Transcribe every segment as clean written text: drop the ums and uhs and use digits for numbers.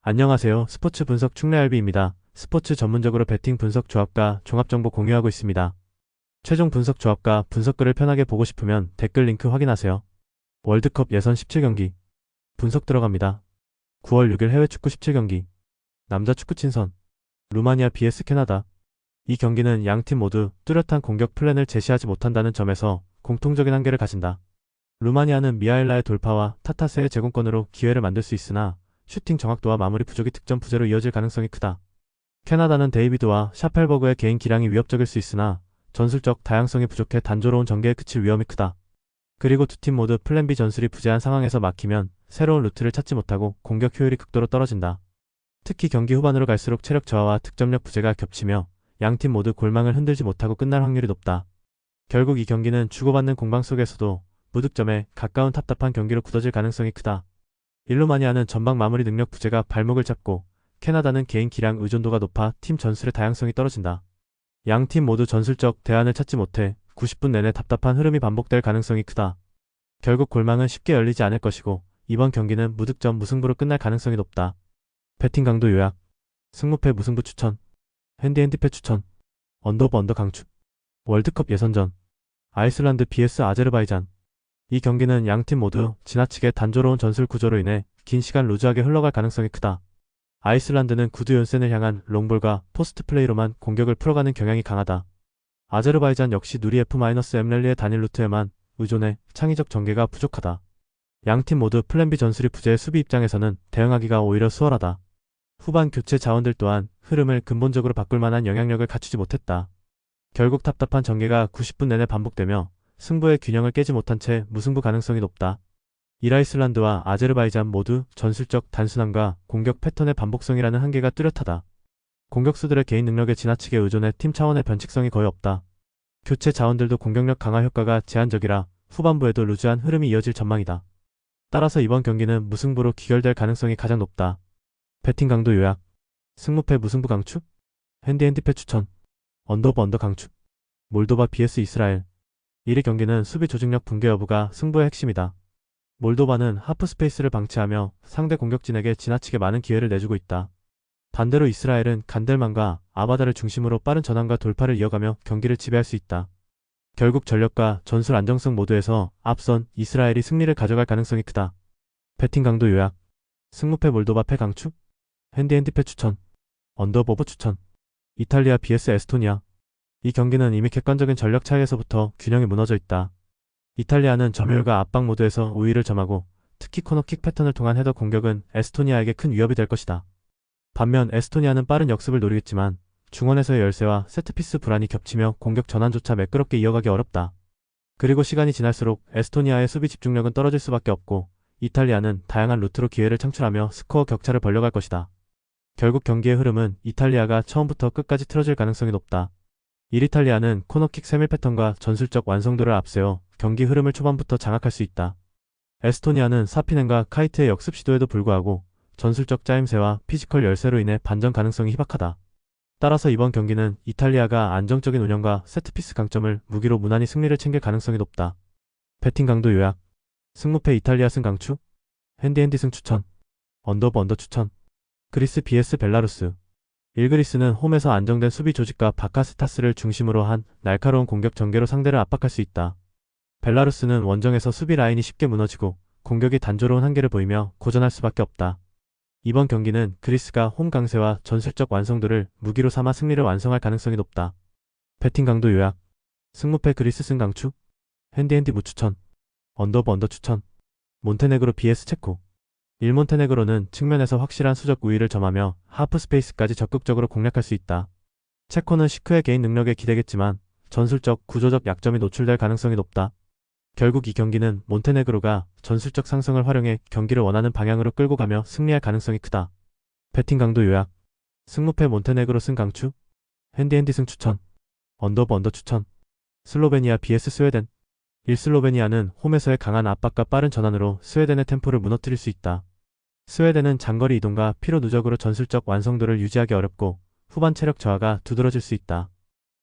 안녕하세요. 스포츠 분석 충래알비입니다. 스포츠 전문적으로 배팅 분석 조합과 종합정보 공유하고 있습니다. 최종 분석 조합과 분석글을 편하게 보고 싶으면 댓글 링크 확인하세요. 월드컵 예선 17경기 분석 들어갑니다. 9월 6일 해외 축구 17경기 남자 축구 친선 루마니아 vs 캐나다. 이 경기는 양팀 모두 뚜렷한 공격 플랜을 제시하지 못한다는 점에서 공통적인 한계를 가진다. 루마니아는 미하일라의 돌파와 타타세의 제공권으로 기회를 만들 수 있으나 슈팅 정확도와 마무리 부족이 득점 부재로 이어질 가능성이 크다. 캐나다는 데이비드와 샤펠버그의 개인 기량이 위협적일 수 있으나 전술적 다양성이 부족해 단조로운 전개에 그칠 위험이 크다. 그리고 두 팀 모두 플랜 B 전술이 부재한 상황에서 막히면 새로운 루트를 찾지 못하고 공격 효율이 극도로 떨어진다. 특히 경기 후반으로 갈수록 체력 저하와 득점력 부재가 겹치며 양팀 모두 골망을 흔들지 못하고 끝날 확률이 높다. 결국 이 경기는 주고받는 공방 속에서도 무득점에 가까운 답답한 경기로 굳어질 가능성이 크다. 일루마니아는 전방 마무리 능력 부재가 발목을 잡고 캐나다는 개인 기량 의존도가 높아 팀 전술의 다양성이 떨어진다. 양팀 모두 전술적 대안을 찾지 못해 90분 내내 답답한 흐름이 반복될 가능성이 크다. 결국 골망은 쉽게 열리지 않을 것이고 이번 경기는 무득점 무승부로 끝날 가능성이 높다. 배팅 강도 요약, 승무패 무승부 추천, 핸디앤디패 추천, 언더 강추. 월드컵 예선전 아이슬란드 vs 아제르바이잔. 이 경기는 양팀 모두 지나치게 단조로운 전술 구조로 인해 긴 시간 루즈하게 흘러갈 가능성이 크다. 아이슬란드는 구두 연센을 향한 롱볼과 포스트 플레이로만 공격을 풀어가는 경향이 강하다. 아제르바이잔 역시 누리 F-M 랠리의 단일 루트에만 의존해 창의적 전개가 부족하다. 양팀 모두 플랜 B 전술이 부재의 수비 입장에서는 대응하기가 오히려 수월하다. 후반 교체 자원들 또한 흐름을 근본적으로 바꿀 만한 영향력을 갖추지 못했다. 결국 답답한 전개가 90분 내내 반복되며 승부의 균형을 깨지 못한 채 무승부 가능성이 높다. 이라이슬란드와 아제르바이잔 모두 전술적 단순함과 공격 패턴의 반복성이라는 한계가 뚜렷하다. 공격수들의 개인 능력에 지나치게 의존해 팀 차원의 변칙성이 거의 없다. 교체 자원들도 공격력 강화 효과가 제한적이라 후반부에도 루즈한 흐름이 이어질 전망이다. 따라서 이번 경기는 무승부로 귀결될 가능성이 가장 높다. 배팅 강도 요약, 승무패 무승부 강추, 핸디패 추천, 언더 강추. 몰도바 vs 이스라엘. 1위 경기는 수비 조직력 붕괴 여부가 승부의 핵심이다. 몰도바는 하프 스페이스를 방치하며 상대 공격진에게 지나치게 많은 기회를 내주고 있다. 반대로 이스라엘은 간델만과 아바다를 중심으로 빠른 전환과 돌파를 이어가며 경기를 지배할 수 있다. 결국 전력과 전술 안정성 모두에서 앞선 이스라엘이 승리를 가져갈 가능성이 크다. 배팅 강도 요약, 승무패 몰도바 패 강추, 핸디패 추천, 언더 추천. 이탈리아 vs 에스토니아. 이 경기는 이미 객관적인 전력 차이에서부터 균형이 무너져 있다. 이탈리아는 점유율과 압박 모드에서 우위를 점하고 특히 코너킥 패턴을 통한 헤더 공격은 에스토니아에게 큰 위협이 될 것이다. 반면 에스토니아는 빠른 역습을 노리겠지만 중원에서의 열세와 세트피스 불안이 겹치며 공격 전환조차 매끄럽게 이어가기 어렵다. 그리고 시간이 지날수록 에스토니아의 수비 집중력은 떨어질 수밖에 없고 이탈리아는 다양한 루트로 기회를 창출하며 스코어 격차를 벌려갈 것이다. 결국 경기의 흐름은 이탈리아가 처음부터 끝까지 틀어질 가능성이 높다. 이탈리아는 코너킥 세밀 패턴과 전술적 완성도를 앞세워 경기 흐름을 초반부터 장악할 수 있다. 에스토니아는 사피넨과 카이트의 역습 시도에도 불구하고 전술적 짜임새와 피지컬 열세로 인해 반전 가능성이 희박하다. 따라서 이번 경기는 이탈리아가 안정적인 운영과 세트피스 강점을 무기로 무난히 승리를 챙길 가능성이 높다. 배팅 강도 요약, 승무패 이탈리아 승 강추, 핸디 승 추천, 언더 추천. 그리스 vs 벨라루스. 1그리스는 홈에서 안정된 수비 조직과 바카스타스를 중심으로 한 날카로운 공격 전개로 상대를 압박할 수 있다. 벨라루스는 원정에서 수비 라인이 쉽게 무너지고 공격이 단조로운 한계를 보이며 고전할 수밖에 없다. 이번 경기는 그리스가 홈 강세와 전술적 완성도를 무기로 삼아 승리를 완성할 가능성이 높다. 배팅 강도 요약, 승무패 그리스 승 강추, 핸디 무추천, 언더 추천. 몬테네그로 vs 체코. 1몬테네그로는 측면에서 확실한 수적 우위를 점하며 하프 스페이스까지 적극적으로 공략할 수 있다. 체코는 시크의 개인 능력에 기대겠지만 전술적 구조적 약점이 노출될 가능성이 높다. 결국 이 경기는 몬테네그로가 전술적 상성을 활용해 경기를 원하는 방향으로 끌고 가며 승리할 가능성이 크다. 배팅 강도 요약, 승무패 몬테네그로 승 강추, 핸디 승 추천, 언더 추천. 슬로베니아 vs 스웨덴. 1슬로베니아는 홈에서의 강한 압박과 빠른 전환으로 스웨덴의 템포를 무너뜨릴 수 있다. 스웨덴은 장거리 이동과 피로 누적으로 전술적 완성도를 유지하기 어렵고 후반 체력 저하가 두드러질 수 있다.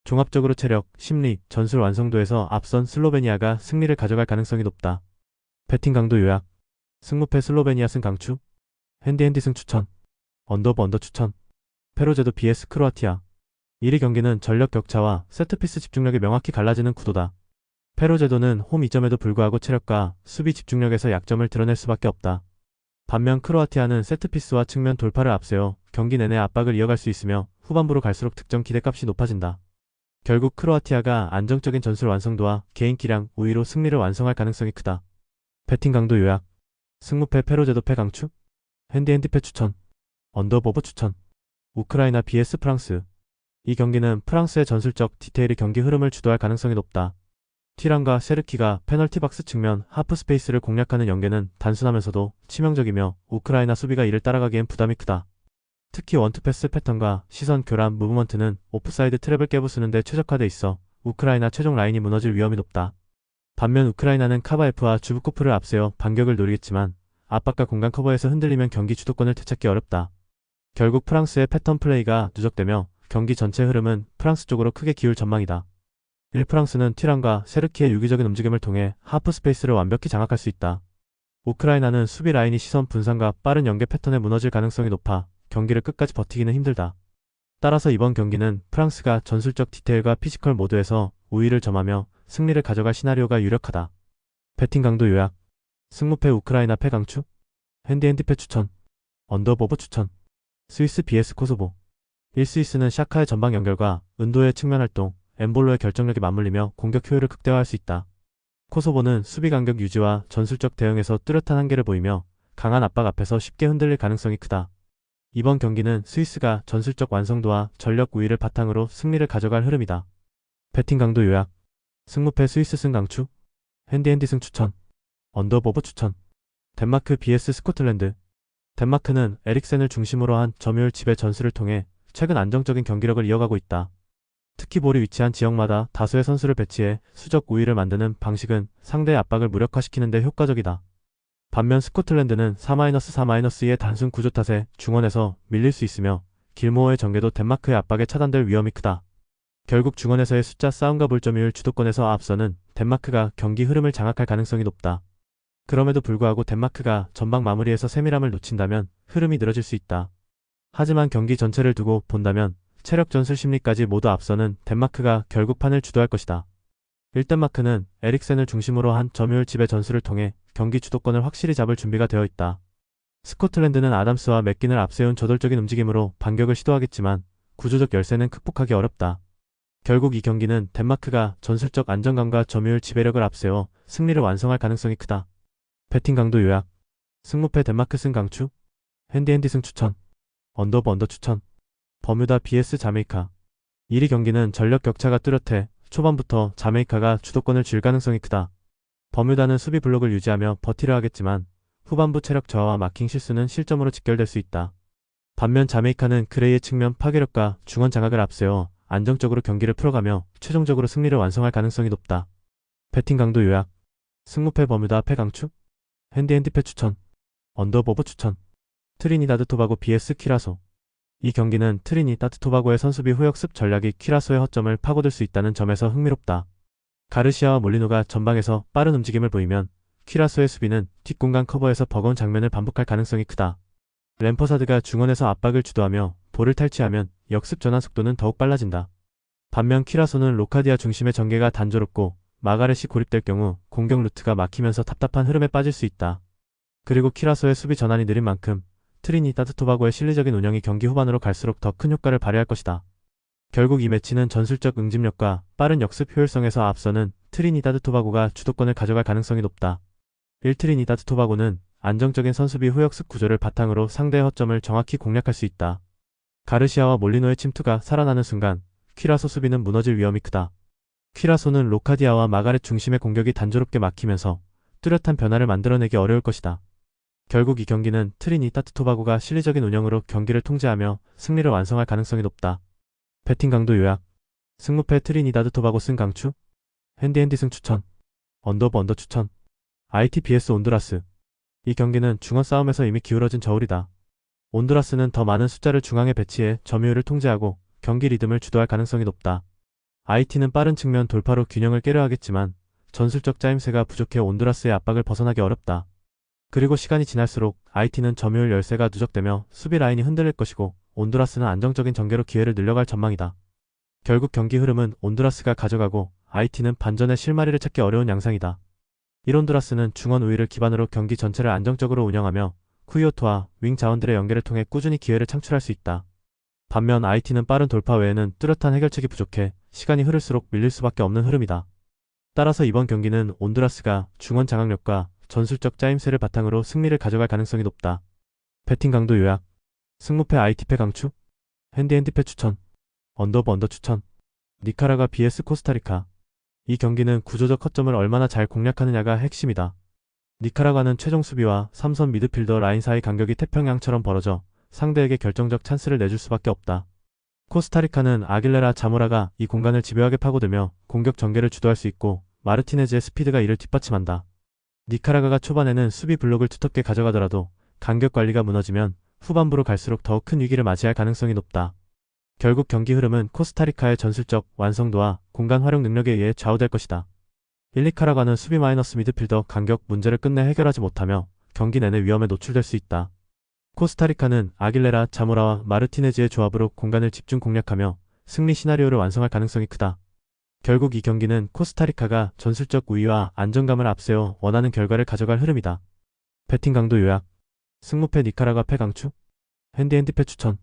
종합적으로 체력, 심리, 전술 완성도에서 앞선 슬로베니아가 승리를 가져갈 가능성이 높다. 배팅 강도 요약, 승무패 슬로베니아 승 강추, 핸디 승 추천, 언더 언더 추천. 페로제도 vs 크로아티아. 1위 경기는 전력 격차와 세트피스 집중력이 명확히 갈라지는 구도다. 페로제도는 홈 이점에도 불구하고 체력과 수비 집중력에서 약점을 드러낼 수밖에 없다. 반면 크로아티아는 세트피스와 측면 돌파를 앞세워 경기 내내 압박을 이어갈 수 있으며 후반부로 갈수록 득점 기대값이 높아진다. 결국 크로아티아가 안정적인 전술 완성도와 개인 기량 우위로 승리를 완성할 가능성이 크다. 배팅 강도 요약. 승무패 페로제도 패 강추. 핸디패 추천. 언더보브 추천. 우크라이나 vs 프랑스. 이 경기는 프랑스의 전술적 디테일이 경기 흐름을 주도할 가능성이 높다. 티란과 세르키가 페널티 박스 측면 하프 스페이스를 공략하는 연계는 단순하면서도 치명적이며 우크라이나 수비가 이를 따라가기엔 부담이 크다. 특히 원투패스 패턴과 시선 교란 무브먼트는 오프사이드 트랩을 깨부수는 데 최적화돼 있어 우크라이나 최종 라인이 무너질 위험이 높다. 반면 우크라이나는 카바예프와 주브코프를 앞세워 반격을 노리겠지만 압박과 공간 커버에서 흔들리면 경기 주도권을 되찾기 어렵다. 결국 프랑스의 패턴 플레이가 누적되며 경기 전체 흐름은 프랑스 쪽으로 크게 기울 전망이다. 1. 프랑스는 티란과 세르키의 유기적인 움직임을 통해 하프 스페이스를 완벽히 장악할 수 있다. 우크라이나는 수비 라인이 시선 분산과 빠른 연계 패턴에 무너질 가능성이 높아 경기를 끝까지 버티기는 힘들다. 따라서 이번 경기는 프랑스가 전술적 디테일과 피지컬 모두에서 우위를 점하며 승리를 가져갈 시나리오가 유력하다. 배팅 강도 요약. 승무패 우크라이나 패 강추. 핸디패 추천. 언더보브 추천. 스위스 vs 코소보. 1. 스위스는 샤카의 전방 연결과 은도의 측면 활동, 엠볼로의 결정력이 맞물리며 공격 효율을 극대화할 수 있다. 코소보는 수비 간격 유지와 전술적 대응에서 뚜렷한 한계를 보이며 강한 압박 앞에서 쉽게 흔들릴 가능성이 크다. 이번 경기는 스위스가 전술적 완성도와 전력 우위를 바탕으로 승리를 가져갈 흐름이다. 배팅 강도 요약. 승무패 스위스 승 강추. 핸디 승 추천. 언더보브 추천. 덴마크 vs 스코틀랜드. 덴마크는 에릭센을 중심으로 한 점유율 지배 전술을 통해 최근 안정적인 경기력을 이어가고 있다. 특히 볼이 위치한 지역마다 다수의 선수를 배치해 수적 우위를 만드는 방식은 상대의 압박을 무력화시키는 데 효과적이다. 반면 스코틀랜드는 4-4-2의 단순 구조 탓에 중원에서 밀릴 수 있으며 길모어의 전개도 덴마크의 압박에 차단될 위험이 크다. 결국 중원에서의 숫자 싸움과 볼점유율 주도권에서 앞서는 덴마크가 경기 흐름을 장악할 가능성이 높다. 그럼에도 불구하고 덴마크가 전방 마무리에서 세밀함을 놓친다면 흐름이 늘어질 수 있다. 하지만 경기 전체를 두고 본다면 체력 전술 심리까지 모두 앞서는 덴마크가 결국 판을 주도할 것이다. 1덴마크는 에릭센을 중심으로 한 점유율 지배 전술을 통해 경기 주도권을 확실히 잡을 준비가 되어 있다. 스코틀랜드는 아담스와 맥긴을 앞세운 저돌적인 움직임으로 반격을 시도하겠지만 구조적 열세는 극복하기 어렵다. 결국 이 경기는 덴마크가 전술적 안정감과 점유율 지배력을 앞세워 승리를 완성할 가능성이 크다. 배팅 강도 요약. 승무패 덴마크 승 강추. 핸디 승 추천. 언더 추천. 버뮤다 vs 자메이카. 1위 경기는 전력 격차가 뚜렷해 초반부터 자메이카가 주도권을 쥘 가능성이 크다. 버뮤다는 수비 블록을 유지하며 버티려 하겠지만 후반부 체력 저하와 마킹 실수는 실점으로 직결될 수 있다. 반면 자메이카는 그레이의 측면 파괴력과 중원 장악을 앞세워 안정적으로 경기를 풀어가며 최종적으로 승리를 완성할 가능성이 높다. 배팅 강도 요약. 승무패 버뮤다 패 강추. 핸디패 추천. 언더보브 추천. 트리니다드 토바고 vs 키라소. 이 경기는 트리니다드 토바고의 선수비 후역습 전략이 키라소의 허점을 파고들 수 있다는 점에서 흥미롭다. 가르시아와 몰리노가 전방에서 빠른 움직임을 보이면 키라소의 수비는 뒷공간 커버에서 버거운 장면을 반복할 가능성이 크다. 램퍼사드가 중원에서 압박을 주도하며 볼을 탈취하면 역습 전환 속도는 더욱 빨라진다. 반면 키라소는 로카디아 중심의 전개가 단조롭고 마가렛이 고립될 경우 공격 루트가 막히면서 답답한 흐름에 빠질 수 있다. 그리고 키라소의 수비 전환이 느린 만큼 트리니다드 토바고의 실리적인 운영이 경기 후반으로 갈수록 더 큰 효과를 발휘할 것이다. 결국 이 매치는 전술적 응집력과 빠른 역습 효율성에서 앞서는 트리니다드 토바고가 주도권을 가져갈 가능성이 높다. 1. 트리니다드 토바고는 안정적인 선수비 후역습 구조를 바탕으로 상대의 허점을 정확히 공략할 수 있다. 가르시아와 몰리노의 침투가 살아나는 순간 키라소 수비는 무너질 위험이 크다. 키라소는 로카디아와 마가렛 중심의 공격이 단조롭게 막히면서 뚜렷한 변화를 만들어내기 어려울 것이다. 결국 이 경기는 트리니다드 토바고가 실리적인 운영으로 경기를 통제하며 승리를 완성할 가능성이 높다. 배팅 강도 요약. 승무패 트리니다드 토바고 승 강추. 핸디 승 추천. 언더 추천. IT vs 온두라스. 이 경기는 중원 싸움에서 이미 기울어진 저울이다. 온두라스는 더 많은 숫자를 중앙에 배치해 점유율을 통제하고 경기 리듬을 주도할 가능성이 높다. IT는 빠른 측면 돌파로 균형을 깨려 하겠지만 전술적 짜임새가 부족해 온두라스의 압박을 벗어나기 어렵다. 그리고 시간이 지날수록 IT는 점유율 열세가 누적되며 수비 라인이 흔들릴 것이고 온두라스는 안정적인 전개로 기회를 늘려갈 전망이다. 결국 경기 흐름은 온두라스가 가져가고 IT는 반전의 실마리를 찾기 어려운 양상이다. 1온두라스는 중원 우위를 기반으로 경기 전체를 안정적으로 운영하며 쿠이오토와 윙 자원들의 연계를 통해 꾸준히 기회를 창출할 수 있다. 반면 IT는 빠른 돌파 외에는 뚜렷한 해결책이 부족해 시간이 흐를수록 밀릴 수밖에 없는 흐름이다. 따라서 이번 경기는 온두라스가 중원 장악력과 전술적 짜임새를 바탕으로 승리를 가져갈 가능성이 높다. 배팅 강도 요약. 승무패 IT패 강추. 핸디패 추천. 언더 추천. 니카라과 vs 코스타리카. 이 경기는 구조적 허점을 얼마나 잘 공략하느냐가 핵심이다. 니카라과는 최종 수비와 3선 미드필더 라인 사이 간격이 태평양처럼 벌어져 상대에게 결정적 찬스를 내줄 수밖에 없다. 코스타리카는 아길레라 자모라가 이 공간을 집요하게 파고들며 공격 전개를 주도할 수 있고 마르티네즈의 스피드가 이를 뒷받침한다. 니카라과가 초반에는 수비 블록을 두텁게 가져가더라도 간격 관리가 무너지면 후반부로 갈수록 더 큰 위기를 맞이할 가능성이 높다. 결국 경기 흐름은 코스타리카의 전술적 완성도와 공간 활용 능력에 의해 좌우될 것이다. 니카라과는 수비 마이너스 미드필더 간격 문제를 끝내 해결하지 못하며 경기 내내 위험에 노출될 수 있다. 코스타리카는 아길레라, 자모라와 마르티네즈의 조합으로 공간을 집중 공략하며 승리 시나리오를 완성할 가능성이 크다. 결국 이 경기는 코스타리카가 전술적 우위와 안정감을 앞세워 원하는 결과를 가져갈 흐름이다. 배팅 강도 요약. 승무패 니카라과 패 강추. 핸디패 추천.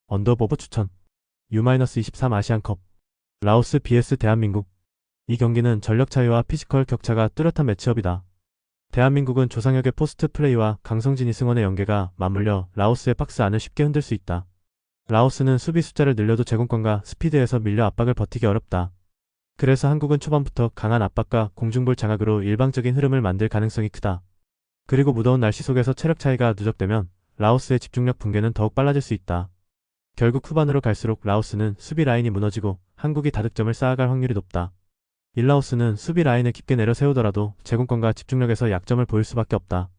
언더보버 추천. U-23 아시안컵. 라오스 vs 대한민국. 이 경기는 전력 차이와 피지컬 격차가 뚜렷한 매치업이다. 대한민국은 조상혁의 포스트 플레이와 강성진 이승원의 연계가 맞물려 라오스의 박스 안을 쉽게 흔들 수 있다. 라오스는 수비 숫자를 늘려도 제공권과 스피드에서 밀려 압박을 버티기 어렵다. 그래서 한국은 초반부터 강한 압박과 공중볼 장악으로 일방적인 흐름을 만들 가능성이 크다. 그리고 무더운 날씨 속에서 체력 차이가 누적되면 라오스의 집중력 붕괴는 더욱 빨라질 수 있다. 결국 후반으로 갈수록 라오스는 수비 라인이 무너지고 한국이 다득점을 쌓아갈 확률이 높다. 일라오스는 수비 라인을 깊게 내려세우더라도 제공권과 집중력에서 약점을 보일 수밖에 없다.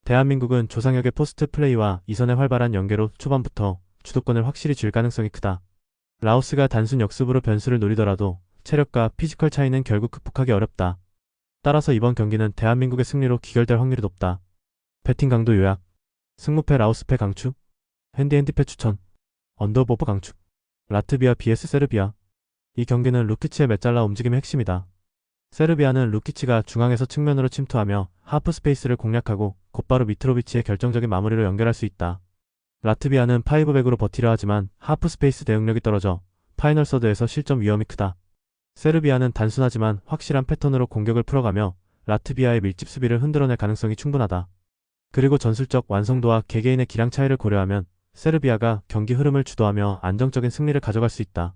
대한민국은 조상혁의 포스트 플레이와 이선의 활발한 연계로 초반부터 주도권을 확실히 쥘 가능성이 크다. 라오스가 단순 역습으로 변수를 노리더라도 체력과 피지컬 차이는 결국 극복하기 어렵다. 따라서 이번 경기는 대한민국의 승리로 기결될 확률이 높다. 배팅 강도 요약. 승무패 라오스패 강추. 핸디패 추천. 언더보버 강추. 라트비아 vs 세르비아. 이 경기는 루키치의 메잘라 움직임의 핵심이다. 세르비아는 루키치가 중앙에서 측면으로 침투하며 하프 스페이스를 공략하고 곧바로 미트로비치의 결정적인 마무리로 연결할 수 있다. 라트비아는 5백으로 버티려 하지만 하프 스페이스 대응력이 떨어져 파이널 서드에서 실점 위험이 크다. 세르비아는 단순하지만 확실한 패턴으로 공격을 풀어가며 라트비아의 밀집 수비를 흔들어낼 가능성이 충분하다. 그리고 전술적 완성도와 개개인의 기량 차이를 고려하면 세르비아가 경기 흐름을 주도하며 안정적인 승리를 가져갈 수 있다.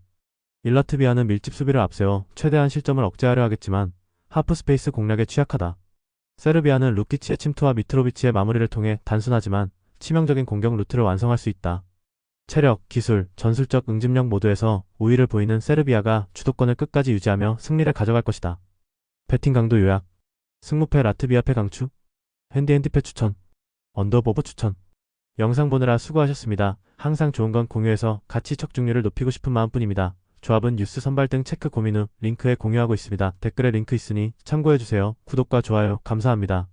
라트비아는 밀집 수비를 앞세워 최대한 실점을 억제하려 하겠지만 하프 스페이스 공략에 취약하다. 세르비아는 루키치의 침투와 미트로비치의 마무리를 통해 단순하지만 치명적인 공격 루트를 완성할 수 있다. 체력, 기술, 전술적 응집력 모두에서 우위를 보이는 세르비아가 주도권을 끝까지 유지하며 승리를 가져갈 것이다. 배팅 강도 요약. 승무패 라트비아 패 강추. 핸디패 추천. 언더보버 추천. 영상 보느라 수고하셨습니다. 항상 좋은 건 공유해서 같이 척중률을 높이고 싶은 마음뿐입니다. 조합은 뉴스 선발 등 체크 고민 후 링크에 공유하고 있습니다. 댓글에 링크 있으니 참고해주세요. 구독과 좋아요 감사합니다.